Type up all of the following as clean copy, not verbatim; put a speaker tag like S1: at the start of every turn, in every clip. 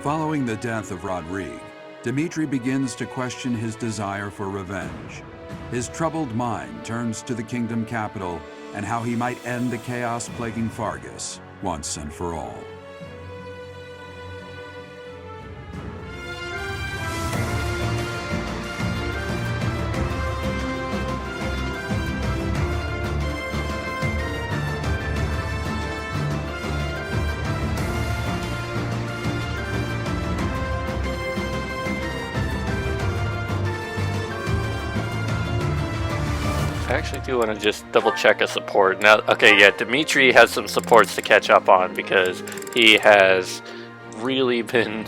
S1: Following the death of Rodrigue, Dmitri begins to question his desire for revenge. His troubled mind turns to the kingdom capital and how he might end the chaos plaguing Fargus once and for all.
S2: I actually do want to just double check a support. Now, okay, yeah, Dmitri has some supports to catch up on because he has really been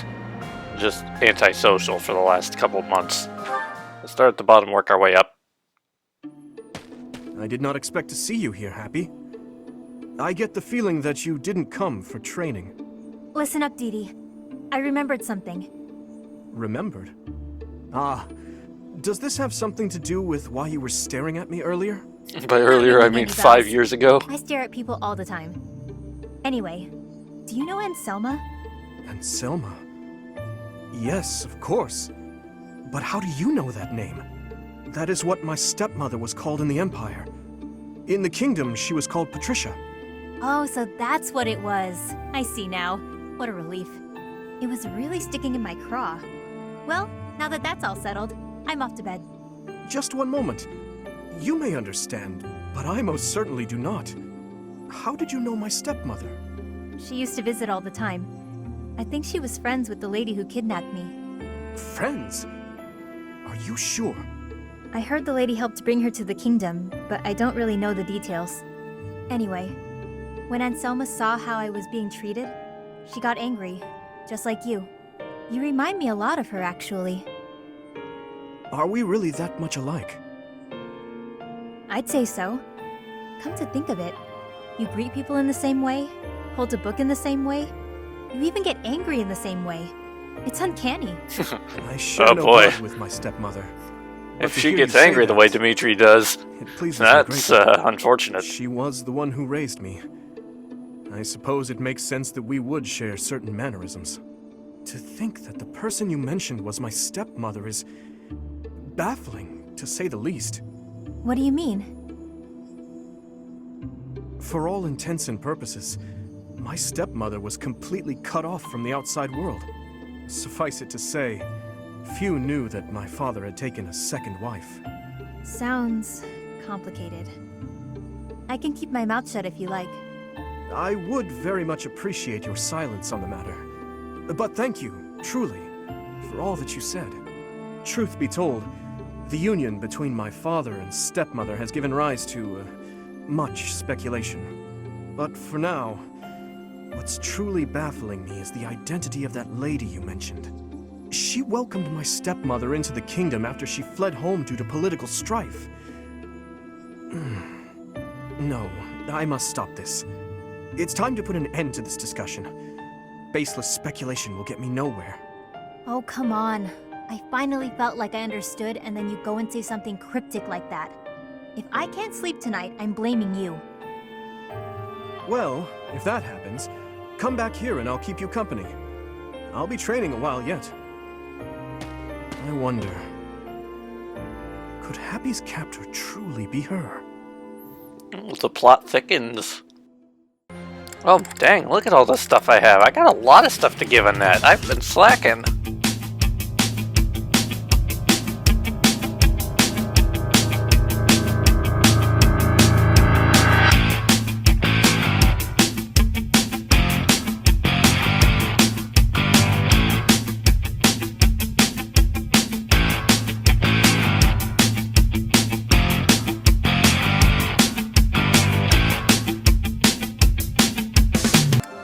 S2: just antisocial for the last couple of months. Let's start at the bottom, work our way up.
S3: I did not expect to see you here, Happy. I get the feeling that you didn't come for training.
S4: Listen up, Dee Dee. I remembered something.
S3: Remembered? Ah, does this have something to do with why you were staring at me earlier?
S2: By earlier, I mean 5 years ago.
S4: I stare at people all the time. Anyway, do you know Anselma?
S3: Anselma? Yes, of course. But how do you know that name? That is what my stepmother was called in the Empire. In the kingdom, she was called Patricia.
S4: Oh, so that's what it was. I see now. What a relief. It was really sticking in my craw. Well, now that that's all settled, I'm off to bed.
S3: Just one moment. You may understand, but I most certainly do not. How did you know my stepmother?
S4: She used to visit all the time. I think she was friends with the lady who kidnapped me.
S3: Friends? Are you sure?
S4: I heard the lady helped bring her to the kingdom, but I don't really know the details. Anyway, when Anselma saw how I was being treated, she got angry, just like you. You remind me a lot of her, actually.
S3: Are we really that much alike?
S4: I'd say so. Come to think of it, you greet people in the same way, hold a book in the same way, you even get angry in the same way. It's uncanny.
S3: I sure
S2: Oh
S3: know
S2: boy.
S3: blood with my stepmother. But
S2: If
S3: to
S2: she
S3: hear
S2: gets
S3: you say
S2: angry the
S3: that,
S2: way Dmitri does,
S3: it pleases
S2: that's
S3: me greatly.
S2: unfortunate.
S3: She was the one who raised me. I suppose it makes sense that we would share certain mannerisms. To think that the person you mentioned was my stepmother is baffling, to say the least.
S4: What do you mean?
S3: For all intents and purposes, my stepmother was completely cut off from the outside world. Suffice it to say, few knew that my father had taken a second wife.
S4: Sounds complicated. I can keep my mouth shut if you like.
S3: I would very much appreciate your silence on the matter. But thank you, truly, for all that you said. Truth be told, the union between my father and stepmother has given rise to much speculation. But for now, what's truly baffling me is the identity of that lady you mentioned. She welcomed my stepmother into the kingdom after she fled home due to political strife. No, I must stop this. It's time to put an end to this discussion. Baseless speculation will get me nowhere.
S4: Oh, come on. I finally felt like I understood, and then you go and say something cryptic like that. If I can't sleep tonight, I'm blaming you.
S3: Well, if that happens, come back here and I'll keep you company. I'll be training a while yet. I wonder, could Happy's captor truly be her?
S2: The plot thickens. Oh, dang, look at all the stuff I have. I got a lot of stuff to give on that. I've been slacking.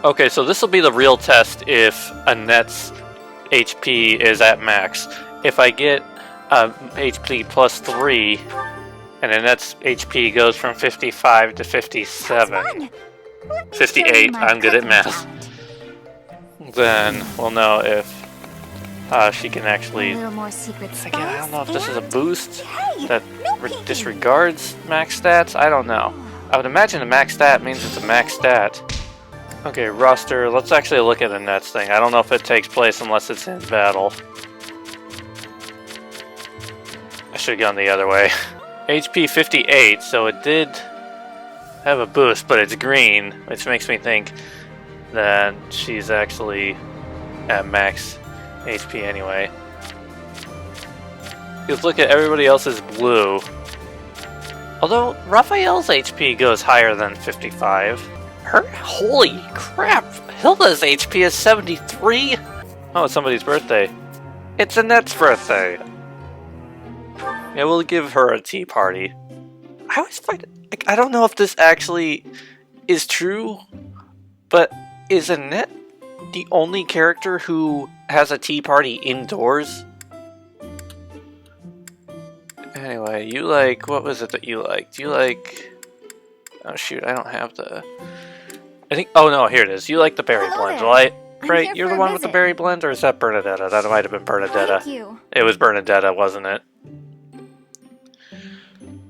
S2: Okay, so this will be the real test if Annette's HP is at max. If I get HP plus 3, and Annette's HP goes from 55 to 57, 58, I'm good at math, then we'll know if she can actually...
S4: A little more secret
S2: Again, I don't know if this is a
S4: and-
S2: boost
S4: Hey,
S2: that
S4: no peeking.
S2: disregards max stats. I don't know. I would imagine a max stat means it's a max stat. Okay, roster. Let's actually look at Annette's thing. I don't know if it takes place unless it's in battle. I should have gone the other way. HP 58, so it did have a boost, but it's green, which makes me think that she's actually at max HP anyway. Let's look at everybody else's blue. Although Raphael's HP goes higher than 55. Holy crap! Hilda's HP is 73? Oh, it's somebody's birthday. It's Annette's birthday. Yeah, we'll give her a tea party. I always find it, like, I don't know if this actually is true, but is Annette the only character who has a tea party indoors? Anyway, you like, what was it that you liked? You like, oh shoot, I don't have the, I think, oh no, here it is. You like the berry blend, right? Right, you're the one with the berry blend, or is that Bernadetta? That might have been Bernadetta.
S4: Thank you.
S2: It was Bernadetta, wasn't it?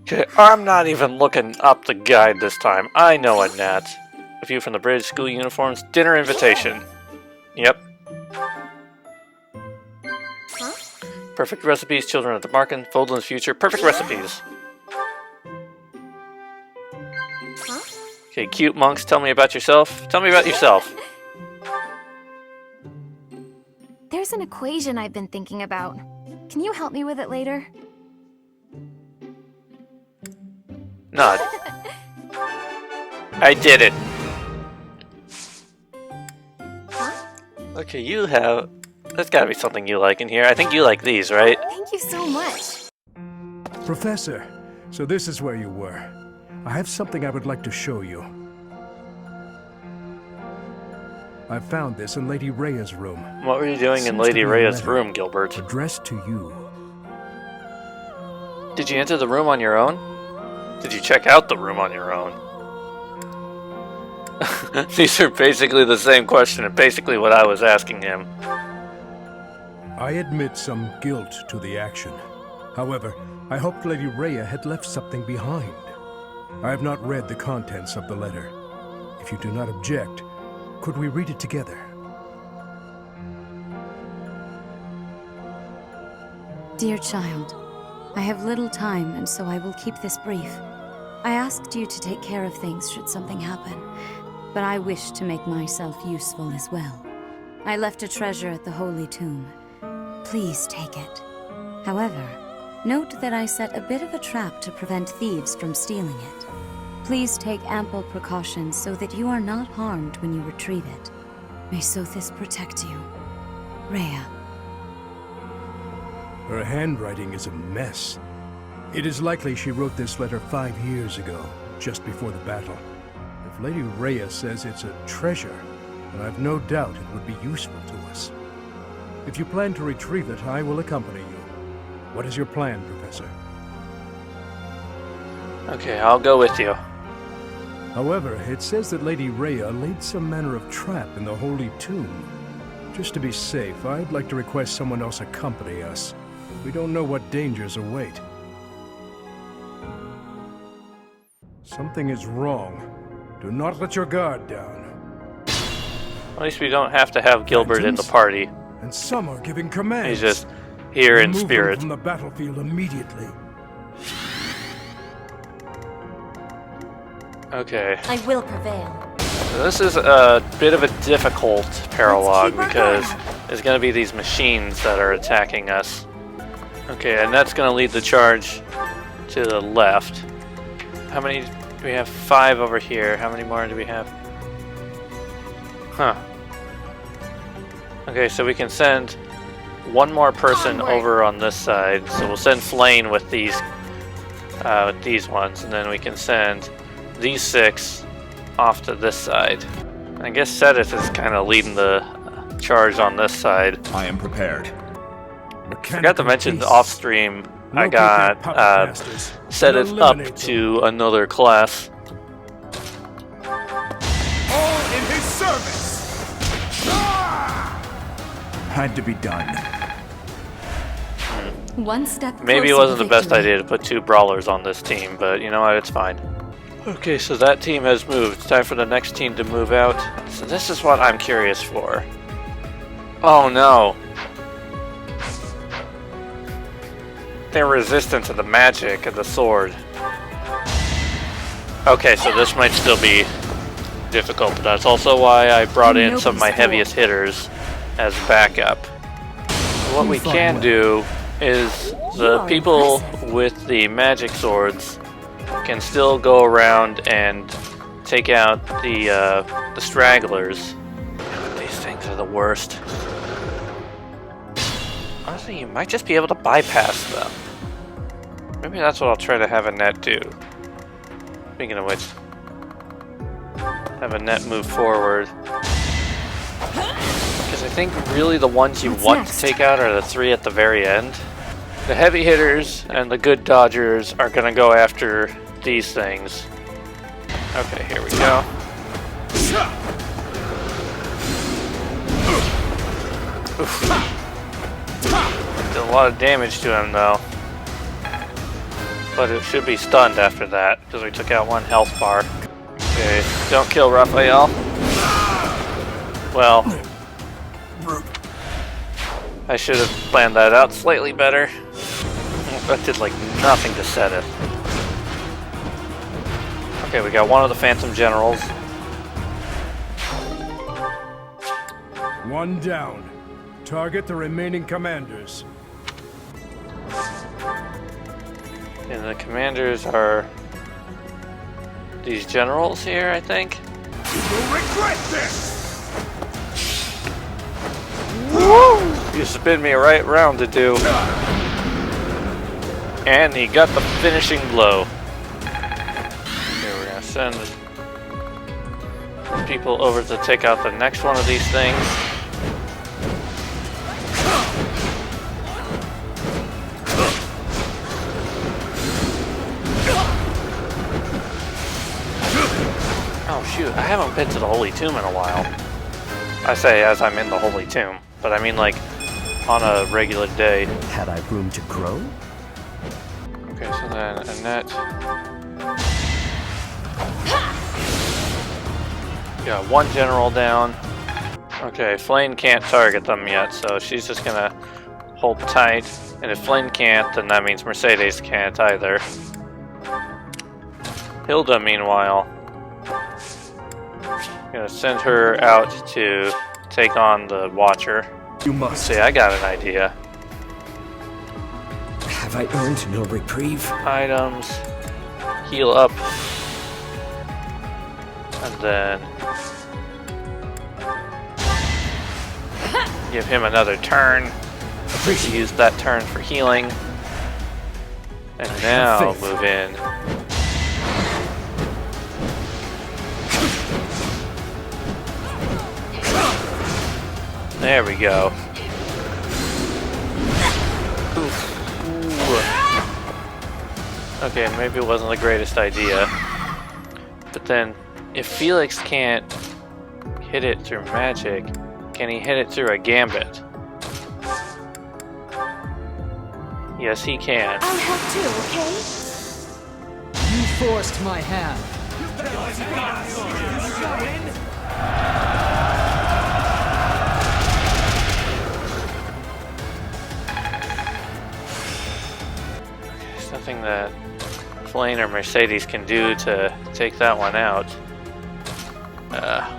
S2: Okay, I'm not even looking up the guide this time. I know Annette. A view from the bridge, school uniforms, dinner invitation. Yep.
S4: Huh?
S2: Perfect recipes, children of the Marken, Fodlan's future, perfect recipes.
S4: Huh?
S2: Okay, cute monks, tell me about yourself. Tell me about yourself.
S4: There's an equation I've been thinking about. Can you help me with it later?
S2: Nod. I did it. Okay, you have... There's gotta be something you like in here. I think you like these, right?
S4: Thank you so much.
S5: Professor, so this is where you were. I have something I would like to show you. I found this in Lady Rhea's room.
S2: What were you doing in
S5: Seems
S2: Lady
S5: to be a
S2: Rhea's
S5: letter
S2: room, Gilbert?
S5: Addressed to you.
S2: Did you enter the room on your own? Did you check out the room on your own? These are basically the same question and basically what I was asking him.
S5: I admit some guilt to the action. However, I hoped Lady Rhea had left something behind. I have not read the contents of the letter. If you do not object, could we read it together?
S6: Dear child, I have little time, and so I will keep this brief. I asked you to take care of things should something happen, but I wish to make myself useful as well. I left a treasure at the Holy Tomb. Please take it. However, note that I set a bit of a trap to prevent thieves from stealing it. Please take ample precautions so that you are not harmed when you retrieve it. May Sothis protect you. Rhea.
S5: Her handwriting is a mess. It is likely she wrote this letter 5 years ago, just before the battle. If Lady Rhea says it's a treasure, then I've no doubt it would be useful to us. If you plan to retrieve it, I will accompany you. What is your plan, Professor?
S2: Okay, I'll go with you.
S5: However, it says that Lady Rhea laid some manner of trap in the Holy Tomb. Just to be safe, I'd like to request someone else accompany us. We don't know what dangers await. Something is wrong. Do not let your guard down.
S2: At least we don't have to have Gilbert in the party.
S5: And some are giving commands.
S2: He's just here in
S5: Remove them
S2: spirit.
S5: from the battlefield immediately.
S2: Okay.
S4: I will prevail.
S2: This is a bit of a difficult paralogue
S4: keep our
S2: because
S4: guard.
S2: there's going to be these machines that are attacking us. Okay, and that's going to lead the charge to the left. How many do we have? 5 over here. How many more do we have? Huh. Okay, so we can send one more person
S4: Onward.
S2: over on this side. So we'll send Flane with these ones, and then we can send these 6 off to this side. I guess Sedith is kind of leading the charge on this side.
S7: I am prepared.
S2: Forgot to mention off stream, I got Sedith up to another class.
S7: All in his service! Had to be done.
S6: One step
S2: Maybe it
S6: closer
S2: wasn't
S6: to
S2: the best
S6: victory.
S2: idea to put 2 brawlers on this team, but you know what, it's fine. Okay, so that team has moved. It's time for the next team to move out. So this is what I'm curious for. Oh no. They're resistant to the magic of the sword. Okay, so this might still be difficult, but that's also why I brought in some of my heaviest hitters as backup. What we can do is the people with the magic swords can still go around and take out the stragglers. These things are the worst. Honestly, you might just be able to bypass them. Maybe that's what I'll try to have Annette do. Speaking of which, have Annette move forward. Because I think really the ones you want to take out are the three at the very end. The heavy hitters and the good dodgers are going to go after these things. Okay, here we go. Oof. Did a lot of damage to him though. But it should be stunned after that, because we took out one health bar. Okay, don't kill Raphael. Well, I should have planned that out slightly better. That did like nothing to set it. Okay, we got one of the Phantom Generals.
S5: One down. Target the remaining commanders.
S2: And the commanders are these generals here, I think.
S7: You will regret this!
S2: You spin me right round to do. And he got the finishing blow. Okay, we're gonna send people over to take out the next one of these things. Oh shoot, I haven't been to the Holy Tomb in a while. I say as I'm in the Holy Tomb, but I mean like on a regular day.
S3: Had I room to grow?
S2: Okay, so then Annette. Got one general down. Okay, Flame can't target them yet, so she's just gonna hold tight. And if Flame can't, then that means Mercedes can't either. Hilda, meanwhile, gonna send her out to take on the Watcher.
S3: You must.
S2: See, I got an idea.
S3: Have I earned no reprieve?
S2: Items, heal up, and then give him another turn. He used that turn for healing, and now move in. There we go. Okay, maybe it wasn't the greatest idea. But then, if Felix can't hit it through magic, can he hit it through a gambit? Yes, he can.
S6: I'll help too, okay?
S8: You forced my hand.
S2: There's nothing that Flame or Mercedes can do to take that one out.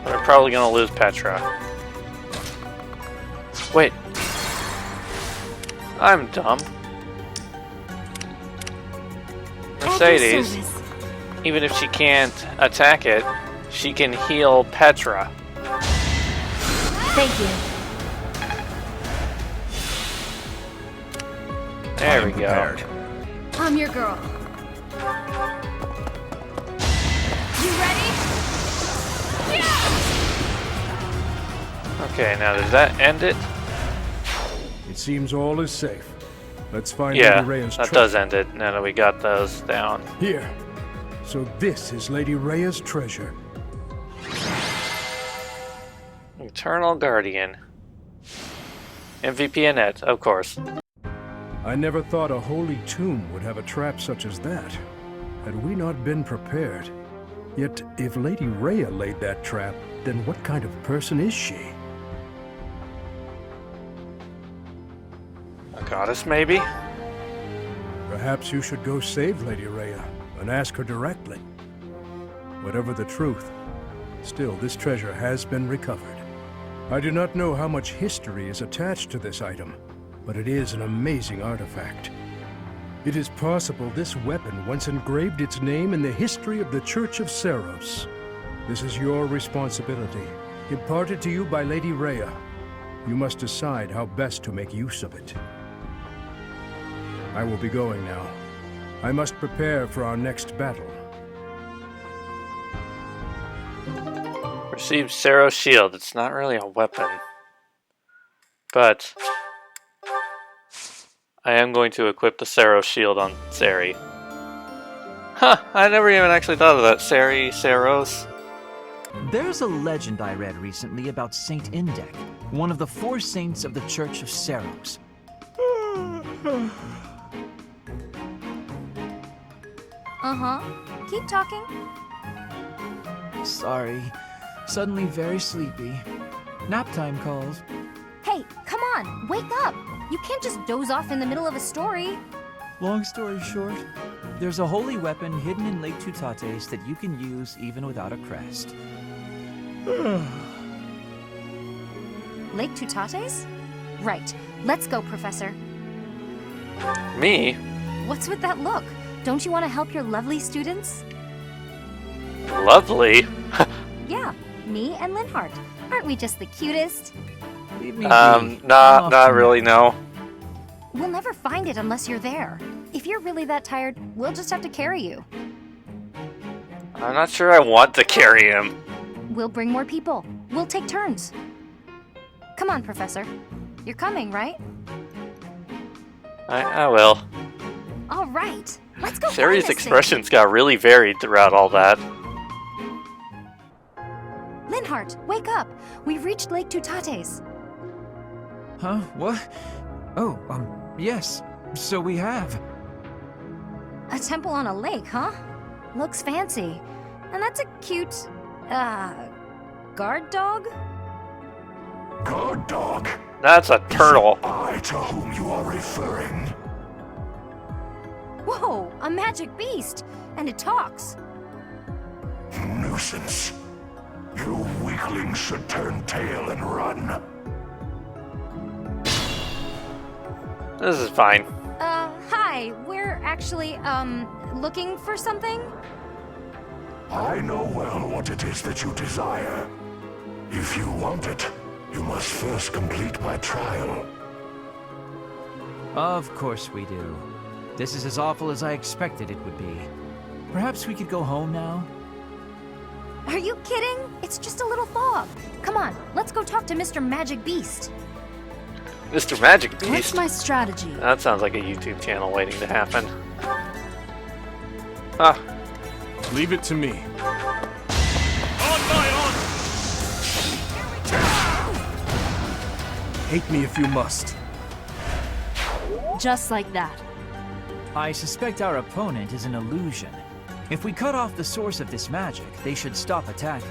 S2: We're probably gonna lose Petra. Wait. I'm dumb. Mercedes, even if she can't attack it, she can heal Petra.
S4: Thank you.
S2: There we go.
S7: Prepared.
S6: I'm your girl. You ready?
S2: Okay, now does that end it?
S5: It seems all is safe. Let's find
S2: Yeah,
S5: Lady Rhea's
S2: that
S5: treasure.
S2: does end it, now that we got those down.
S5: Here. So this is Lady Rhea's treasure.
S2: Eternal Guardian. MVP Annette, of course.
S5: I never thought a holy tomb would have a trap such as that. Had we not been prepared, Yet, if Lady Rhea laid that trap, then what kind of person is she?
S2: A goddess, maybe?
S5: Perhaps you should go save Lady Rhea and ask her directly. Whatever the truth, still this treasure has been recovered. I do not know how much history is attached to this item, but it is an amazing artifact. It is possible this weapon once engraved its name in the history of the Church of Seros. This is your responsibility, imparted to you by Lady Rhea. You must decide how best to make use of it. I will be going now. I must prepare for our next battle.
S2: Receive Sero's shield. It's not really a weapon. But I am going to equip the Sero shield on Seri. Huh, I never even actually thought of that. Seros.
S9: There's a legend I read recently about Saint Indek, one of the 4 saints of the Church of Seros.
S4: Uh-huh. Keep talking.
S9: Sorry, suddenly very sleepy. Nap time calls.
S4: Hey, come on, wake up! You can't just doze off in the middle of a story.
S9: Long story short, there's a holy weapon hidden in Lake Tutates that you can use even without a crest.
S4: Lake Tutates? Right. Let's go, Professor.
S2: Me?
S4: What's with that look? Don't you want to help your lovely students?
S2: Lovely?
S4: Yeah, me and Linhardt. Aren't we just the cutest?
S9: Leave me be.
S2: Not really, no.
S4: We'll never find it unless you're there. If you're really that tired, we'll just have to carry you.
S2: I'm not sure I want to carry him.
S4: We'll bring more people. We'll take turns. Come on, Professor. You're coming, right?
S2: I will.
S4: All right. Let's go.
S2: Seri's
S4: find this
S2: expressions got really varied throughout all that.
S4: thing. Linhardt, wake up. We've reached Lake Tutates.
S9: Huh? What? Oh, yes. So we have.
S4: A temple on a lake, huh? Looks fancy. And that's a cute, guard dog?
S7: Guard dog.
S2: That's a turtle.
S7: I to whom you are referring.
S4: Whoa, a magic beast! And it talks.
S7: Nuisance. You weaklings should turn tail and run.
S2: This is fine.
S4: Hi. We're actually, looking for something?
S7: I know well what it is that you desire. If you want it, you must first complete my trial.
S9: Of course we do. This is as awful as I expected it would be. Perhaps we could go home now?
S4: Are you kidding? It's just a little fog. Come on, let's go talk to Mr. Magic Beast.
S2: Mr. Magic
S6: What's
S2: Beast?
S6: my strategy?
S2: That sounds like a YouTube channel waiting to happen. Ah,
S3: Leave it to me. Hate me if you must.
S6: Just like that.
S9: I suspect our opponent is an illusion. If we cut off the source of this magic, they should stop attacking.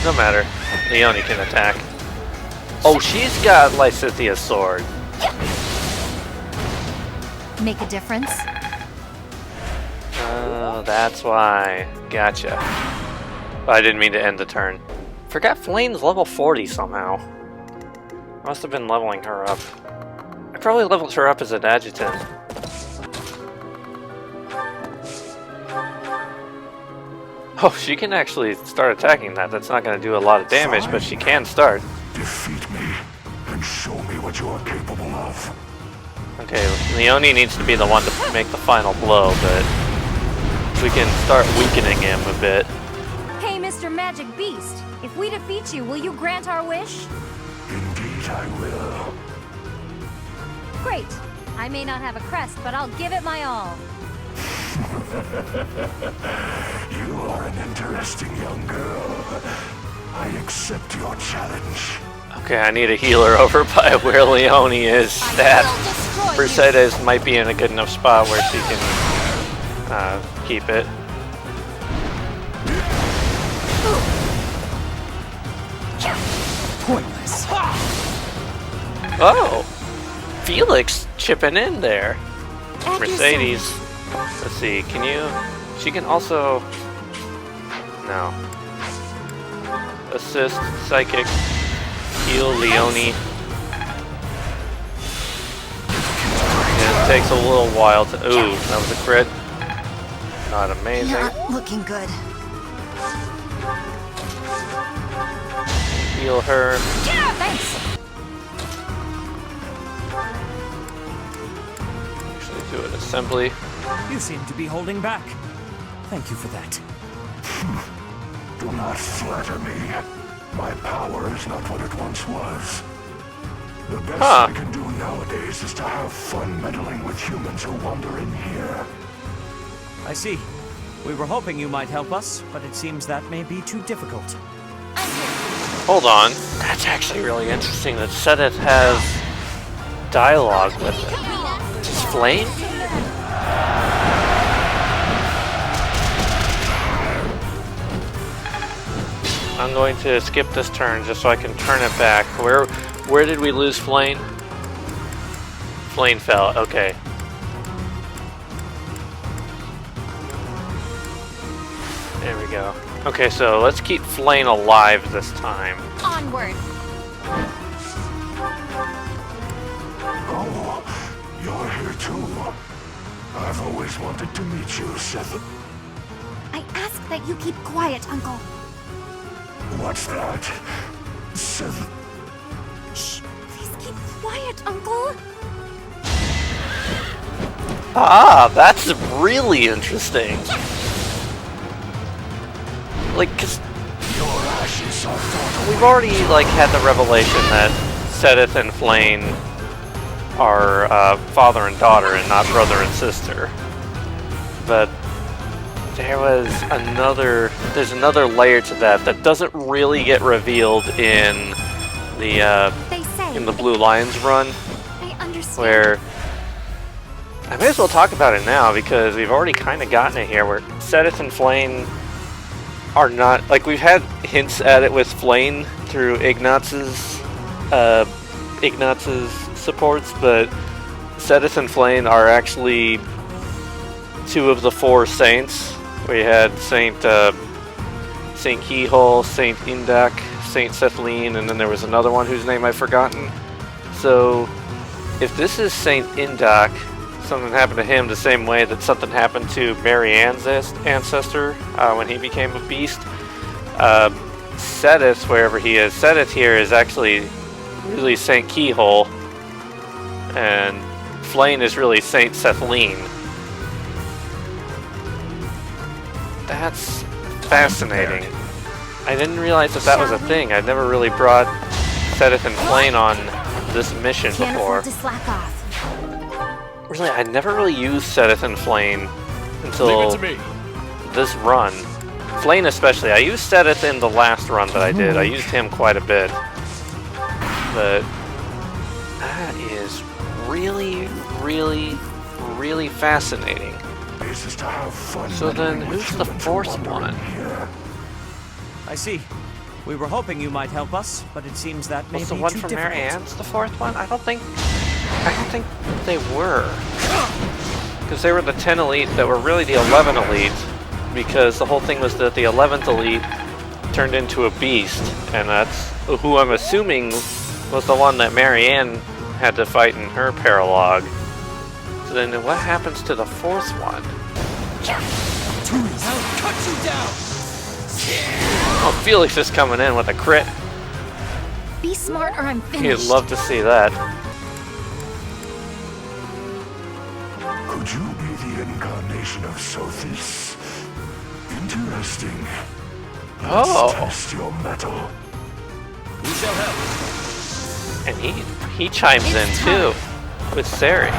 S2: no matter. Leonie can attack. Oh, she's got Lysithia's sword.
S4: Make a difference?
S2: Oh, that's why. Gotcha. But I didn't mean to end the turn. Forgot Flame's level 40 somehow. Must have been leveling her up. I probably leveled her up as an adjutant. Oh, she can actually start attacking that. That's not going to do a lot of damage, but she can start.
S7: Defeat me and show me what you are capable of.
S2: Okay, Leonie needs to be the one to make the final blow, but we can start weakening him a bit.
S4: Hey, Mr. Magic Beast, if we defeat you, will you grant our wish?
S7: Indeed I will.
S4: Great. I may not have a crest, but I'll give it my all.
S7: You are an interesting young girl. I accept your challenge.
S2: Okay, I need a healer over by where Leonie is. That Mercedes might be in a good enough spot where she can keep it.
S8: this.
S2: Oh! Felix chipping in there.
S4: At your
S2: Mercedes.
S4: service.
S2: Let's see, can you... She can also... No. Assist, Psychic, heal Leone. It takes a little while to... Ooh, that was a crit. Not amazing.
S4: Not looking good.
S2: Heal her.
S4: Yeah, thanks.
S2: Actually do an assembly.
S9: You seem to be holding back. Thank you for that.
S7: Do not flatter me. My power is not what it once was. The best I can do nowadays is to have fun meddling with humans who wander in here.
S9: I see. We were hoping you might help us, but it seems that may be too difficult.
S2: Hold on. That's actually really interesting that Sedith has dialogue with it. Just Flame? I'm going to skip this turn just so I can turn it back. Where did we lose Flame? Flame fell, okay. There we go. Okay, so let's keep Flame alive this time.
S4: Onward.
S7: Oh, you're here too. I've always wanted to meet you, Seth.
S4: I ask that you keep quiet, Uncle.
S7: What's that? Seth.
S4: Shh, please keep quiet, Uncle.
S2: Ah, that's really interesting. Like, 'cause we've already, like, had the revelation that Sedith and Flame are father and daughter and not brother and sister. But there's another layer to that doesn't really get revealed in the Blue Lions run,
S4: I understand.
S2: where I may as well talk about it now because we've already kind of gotten it here, where Sedith and Flame are not, like, we've had hints at it with Flame through Ignaz's supports, but Sedith and Flame are actually two of the four saints. We had Saint Keyhole, Saint Indak, Saint Sethlene, and then there was another one whose name I've forgotten. So if this is Saint Indak, something happened to him the same way that something happened to Marianne's ancestor when he became a beast. Sedith, wherever he is, Sedith here is actually really Saint Keyhole, and Flame is really Saint Sethlene. That's fascinating. I didn't realize that was a thing. I'd never really brought Sedith and Flame on this mission
S4: Can't
S2: before.
S4: afford to slack off.
S2: Really, I never really used Sedith and Flame until this run. Flame especially. I used Sedith in the last run that I did. I used him quite a bit. But that is really, really, really fascinating. So then, who's the fourth one?
S9: I see. We were hoping you might help us, but it seems that may be
S2: Was
S9: too
S2: the one
S9: difficult.
S2: from Marianne's the fourth one? I don't think they were. Because they were the 10 elite that were really the 11 elite. Because the whole thing was that the 11th elite turned into a beast. And that's who I'm assuming was the one that Marianne had to fight in her paralogue. So then what happens to the fourth one?
S8: I'll cut you down.
S2: Oh, Felix is coming in with a crit.
S4: Be smart or I'm finished.
S2: You'd love to see that.
S7: Could you be the incarnation of Sophis? Interesting.
S2: Oh.
S7: Let's test your metal.
S8: We shall help.
S2: And he chimes in too with Sari.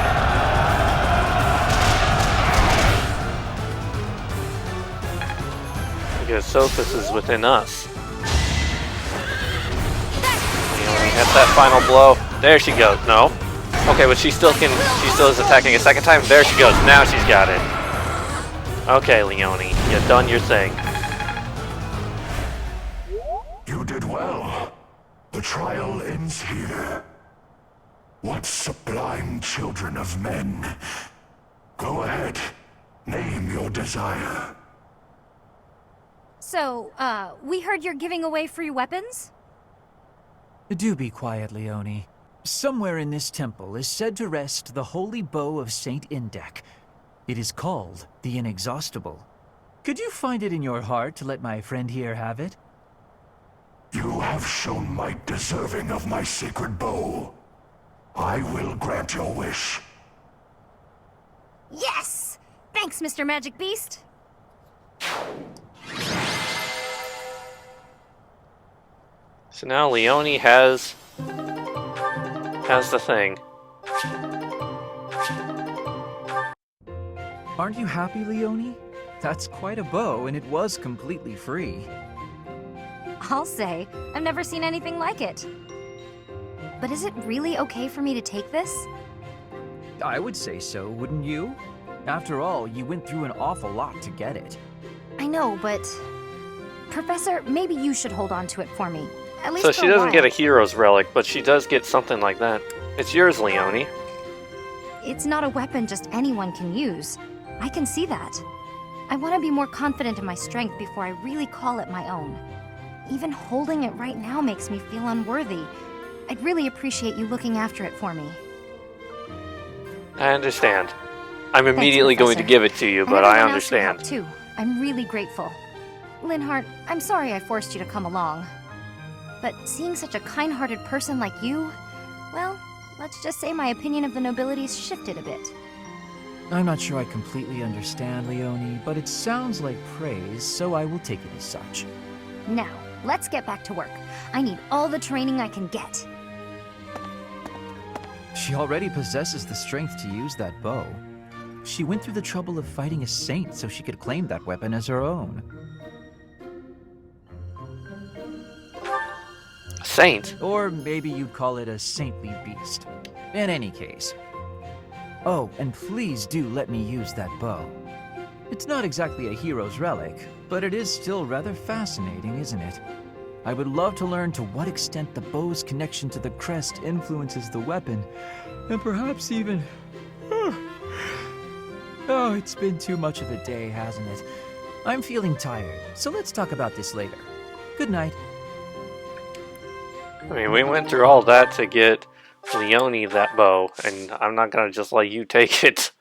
S2: Because Sophis is within us. Leone hit that final blow. There she goes. No. Okay, but she still is attacking a second time. There she goes. Now she's got it. Okay, Leone, you've done your thing.
S7: You did well. The trial ends here. What sublime children of men. Go ahead. Name your desire.
S4: So, we heard you're giving away free weapons?
S9: Do be quiet, Leone. Somewhere in this temple is said to rest the holy bow of Saint Indek. It is called the Inexhaustible. Could you find it in your heart to let my friend here have it?
S7: You have shown might deserving of my sacred bow. I will grant your wish.
S4: Yes! Thanks, Mr. Magic Beast.
S2: So now Leone has the thing.
S9: Aren't you happy, Leone? That's quite a bow, and it was completely free.
S4: I'll say, I've never seen anything like it. But is it really okay for me to take this?
S9: I would say so, wouldn't you? After all, you went through an awful lot to get it.
S4: I know, but... Professor, maybe you should hold on to it for me. At least
S2: So
S4: for
S2: she
S4: a
S2: doesn't
S4: while.
S2: get a hero's relic, but she does get something like that. It's yours, Leone.
S4: It's not a weapon just anyone can use. I can see that. I want to be more confident in my strength before I really call it my own. Even holding it right now makes me feel unworthy. I'd really appreciate you looking after it for me.
S2: I understand. I'm immediately going to
S4: Professor.
S2: give it to you,
S4: And
S2: but I
S4: everyone else who
S2: understand.
S4: helped, too. I'm really grateful. Linhart, I'm sorry I forced you to come along. But seeing such a kind-hearted person like you, well, let's just say my opinion of the nobility's shifted a bit.
S9: I'm not sure I completely understand, Leone, but it sounds like praise, so I will take it as such.
S4: Now, let's get back to work. I need all the training I can get.
S9: She already possesses the strength to use that bow. She went through the trouble of fighting a saint so she could claim that weapon as her own.
S2: Saint?
S9: Or maybe you'd call it a saintly beast. In any case. Oh, and please do let me use that bow. It's not exactly a hero's relic, but it is still rather fascinating, isn't it? I would love to learn to what extent the bow's connection to the crest influences the weapon, and perhaps even... Oh, it's been too much of a day, hasn't it? I'm feeling tired, so let's talk about this later. Good night.
S2: I mean, we went through all that to get Leone that bow, and I'm not gonna just let you take it.